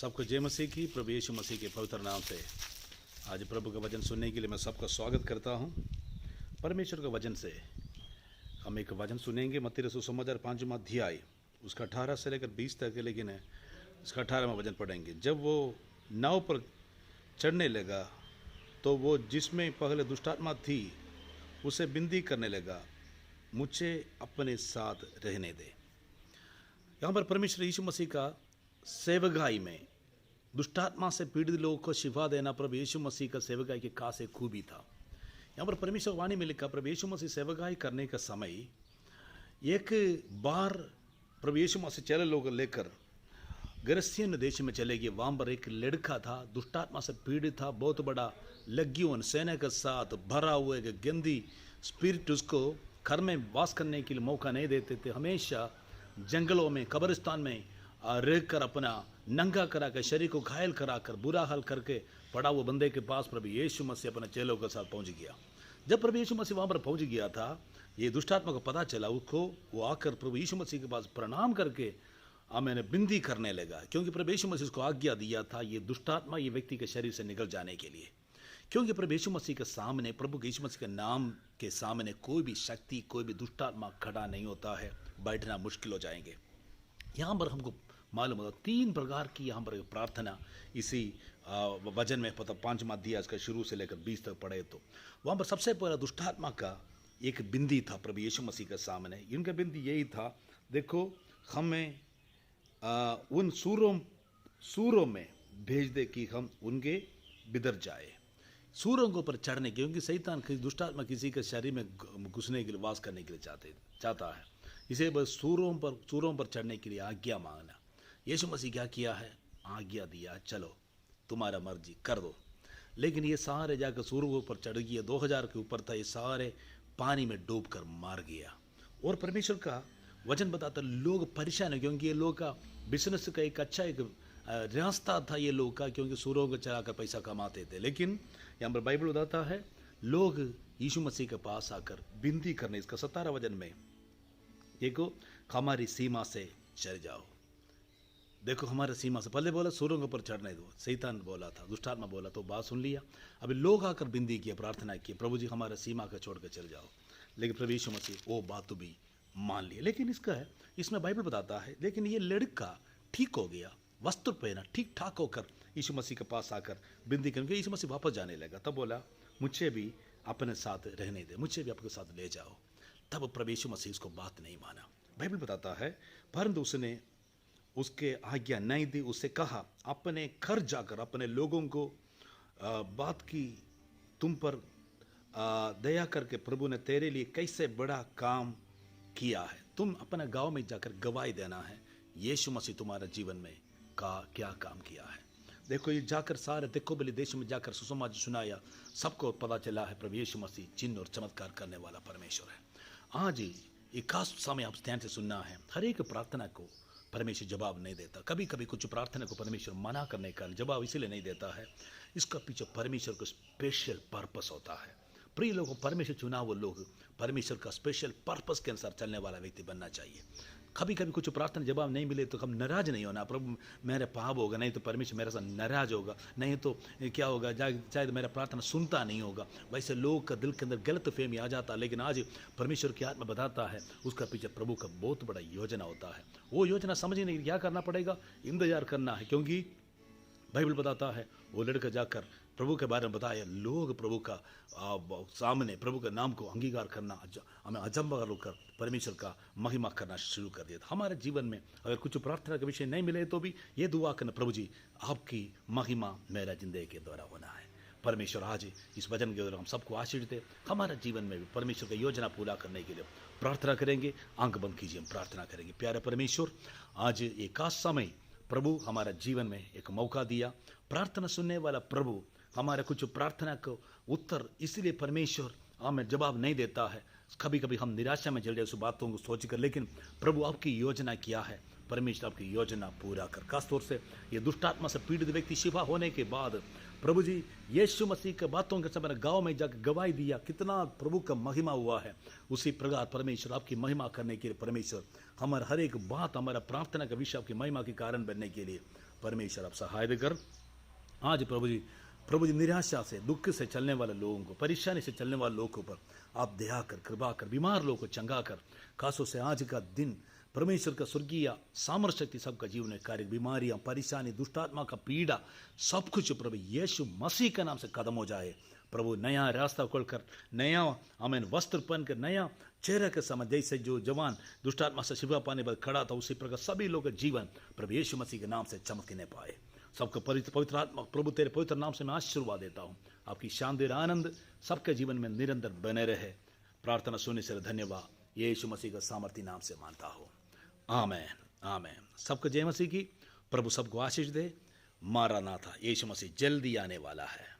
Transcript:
सबको जय मसीह की। प्रभु यीशु मसीह के पवित्र नाम से आज प्रभु का वचन सुनने के लिए मैं सबका स्वागत करता हूं। परमेश्वर के वचन से हम एक वचन सुनेंगे, मत्ती रसूल समाचार 5वां अध्याय उसका 18 से लेकर 20 तक है, लेकिन उसका 18वां वचन पढ़ेंगे। जब वो नाव पर चढ़ने लगा तो वो जिसमें पहले दुष्टात्मा थी उसे विनती करने लगा, मुझे अपने साथ रहने दे। यहाँ पर परमेश्वर यीशु मसीह का सेवकाई में दुष्टात्मा से पीड़ित लोगों को शिफा देना प्रभु यीशु मसीह का सेवकाई की खास एक खूबी था। यहाँ पर परमेश्वर वाणी में लिखा, प्रभु यीशु मसीह सेवकाई करने का समय एक बार प्रभु यीशु मसीह चले लोग लेकर गरसियन देश में चले गए। वहाँ पर एक लड़का था, दुष्टात्मा से पीड़ित था, बहुत बड़ा लग्गियों सेना के साथ भरा हुआ एक गंदी स्पिरिट उसको घर में वास करने के लिए मौका नहीं देते थे। हमेशा जंगलों में कब्रिस्तान में रह कर अपना नंगा करा कर शरीर को घायल करा कर बुरा हाल करके पड़ा हुआ बंदे के पास प्रभु यीशु मसीह अपने चेलों के साथ पहुंच गया। जब प्रभु यीशु मसीह वहाँ पर पहुंच गया था, ये दुष्टात्मा को पता चला, उसको वो आकर प्रभु यीशु मसीह के पास प्रणाम करके मैंने विनती करने लगा, क्योंकि प्रभु यीशु मसीह को आज्ञा दिया था ये दुष्टात्मा ये व्यक्ति के शरीर से निकल जाने के लिए। क्योंकि प्रभु यीशु मसीह के सामने, प्रभु यीशु मसीह के नाम के सामने कोई भी शक्ति, कोई भी दुष्टात्मा खड़ा नहीं होता है, बैठना मुश्किल हो जाएंगे। यहाँ पर हमको मालूम होता 3 प्रकार की यहाँ पर प्रार्थना इसी वचन में पता 5वां अध्याय इसका शुरू से लेकर 20 तक पढ़े तो वहाँ पर सबसे पहला दुष्टात्मा का एक बिंदी था प्रभु यीशु मसीह के सामने। इनका बिंदी यही था, देखो हमें उन सूरों में भेज दे कि हम उनके बिदर जाए। सूरों के ऊपर चढ़ने के, क्योंकि शैतान दुष्टात्मा किसी के शरीर में घुसने के लिए, वास करने के लिए चाहता है, इसे बस सूरों पर चढ़ने के लिए आज्ञा मांगना। यीशु मसीह क्या किया है, आज्ञा दिया, चलो तुम्हारा मर्जी कर दो। लेकिन ये सारे जाकर सूरों पर चढ़ गया, 2000 के ऊपर था, ये सारे पानी में डूब कर मार गया। और परमेश्वर का वचन बताता लोग परेशान है, क्योंकि ये लोग का बिजनेस का एक अच्छा एक रास्ता था ये लोग का, क्योंकि सूरों को चलाकर पैसा कमाते थे। लेकिन यहाँ पर बाइबल बताता है लोग यीशु मसीह के पास आकर विनती करने, इसका 17 वचन में देखो, हमारी सीमा से चल जाओ। देखो हमारे सीमा से, पहले बोला सूरों के ऊपर चढ़ने दो, शैतान बोला था, दुष्टात्मा बोला, तो बात सुन लिया। अभी लोग आकर विनती किया, प्रार्थना की, प्रभु जी हमारे सीमा को छोड़ कर चल जाओ। लेकिन प्रभु यीशु मसीह वो बात तो भी मान लिया। लेकिन इसमें बाइबल बताता है, लेकिन ये लड़का ठीक हो गया, वस्त्र पहना, ठीक ठाक होकर यीशु मसीह के पास आकर विनती करके यीशु मसीह वापस जाने लगा। तब बोला मुझे भी अपने साथ रहने दे, मुझे भी आपके साथ ले जाओ। तब प्रभु यीशु मसीह उसको बात नहीं माना। बाइबल बताता है परंतु उसने उसके आज्ञा नहीं दी, उससे कहा अपने घर जाकर अपने लोगों को बात की, तुम पर दया करके प्रभु ने तेरे लिए कैसे बड़ा काम किया है। तुम अपने गांव में जाकर गवाही देना है यीशु मसीह तुम्हारे जीवन में क्या काम किया है। देखो ये जाकर सारे देखो बलि देश में जाकर सुसमाचार सुनाया, सबको पता चला है प्रभु यीशु मसीह चिन्ह और चमत्कार करने वाला परमेश्वर है। आज एक खास समय आप ध्यान से सुनना है, हर एक प्रार्थना को परमेश्वर जवाब नहीं देता। कभी कभी कुछ प्रार्थना को परमेश्वर मना करने का जवाब इसीलिए नहीं देता है, इसका पीछे परमेश्वर का स्पेशल पर्पस होता है। प्रिय लोगों, परमेश्वर चुना वो लोग परमेश्वर का स्पेशल पर्पस के अनुसार चलने वाला व्यक्ति बनना चाहिए। कभी कभी कुछ प्रार्थना जवाब नहीं मिले तो हम नाराज नहीं होना, प्रभु मेरे पाप होगा, नहीं तो परमेश्वर मेरे साथ नाराज होगा, नहीं तो क्या होगा, शायद मेरा प्रार्थना सुनता नहीं होगा। वैसे लोग का दिल के अंदर गलत फहमी आ जाता है। लेकिन आज परमेश्वर की आत्मा बताता है उसका पीछे प्रभु का बहुत बड़ा योजना होता है। वो योजना समझने के लिए क्या करना पड़ेगा, इंतजार करना है। क्योंकि बाइबल बताता है वो लड़का जाकर प्रभु के बारे में बताया, लोग प्रभु का सामने प्रभु के नाम को अंगीकार करना, हमें अजंबा होकर परमेश्वर का महिमा करना शुरू कर दिया। हमारे जीवन में अगर कुछ प्रार्थना का विषय नहीं मिले तो भी ये दुआ करना, प्रभु जी आपकी महिमा मेरा जिंदगी के द्वारा होना है। परमेश्वर आज इस वचन के द्वारा हम सबको आशीष दे, हमारे जीवन में भी परमेश्वर की योजना पूरा करने के लिए प्रार्थना करेंगे। आंख बंद कीजिए, हम प्रार्थना करेंगे। प्यारे परमेश्वर, आज एक खास समय प्रभु हमारे जीवन में एक मौका दिया, प्रार्थना सुनने वाला प्रभु हमारे कुछ प्रार्थना को उत्तर इसलिए परमेश्वर हमें जवाब नहीं देता है। कभी कभी हम निराशा में जल जाए उस बातों को सोचकर, लेकिन प्रभु आपकी योजना क्या है, परमेश्वर आपकी योजना पूरा कर। खास तौर से ये दुष्ट आत्मा से पीड़ित व्यक्ति शिफा होने के बाद प्रभु जी यीशु मसीह के बातों के समय गांव में जाकर गवाही दिया, कितना प्रभु का महिमा हुआ है। उसी प्रकार परमेश्वर आपकी महिमा करने के लिए परमेश्वर हमारा हर एक बात, हमारा प्रार्थना का विषय आपकी महिमा के कारण बनने के लिए परमेश्वर आप सहायता कर। आज प्रभु जी निराशा से, दुख से चलने वाले लोगों को, परेशानी से चलने वाले लोगों पर आप दया कर, कृपा कर, बीमार लोगों को चंगा कर। खासों से आज का दिन परमेश्वर का स्वर्गीय सामर्थ्य शक्ति सबका जीवन में कार्य, बीमारियां, परेशानी, दुष्टात्मा का पीड़ा, सब कुछ प्रभु यीशु मसीह के नाम से खत्म हो जाए। प्रभु नया रास्ता खोलकर, नया आमीन वस्त्र पहनकर, नया चेहरे के समय जैसे जो जवान दुष्टात्मा से शिफा पाने पर खड़ा था, उसी प्रकार सभी लोगों का जीवन प्रभु यीशु मसीह के नाम से चमकने पाए। सबको पवित्र आत्मा प्रभु तेरे पवित्र नाम से मैं आशीर्वाद देता हूँ। आपकी शानदार आनंद सबके जीवन में निरंतर बने रहे। प्रार्थना सुनने से धन्यवाद, यीशु मसीह का सामर्थ्य नाम से मानता हो, आमेन आमेन। सबको जय मसीह की। प्रभु सबको आशीष दे। मारा नाथा, यीशु मसीह जल्दी आने वाला है।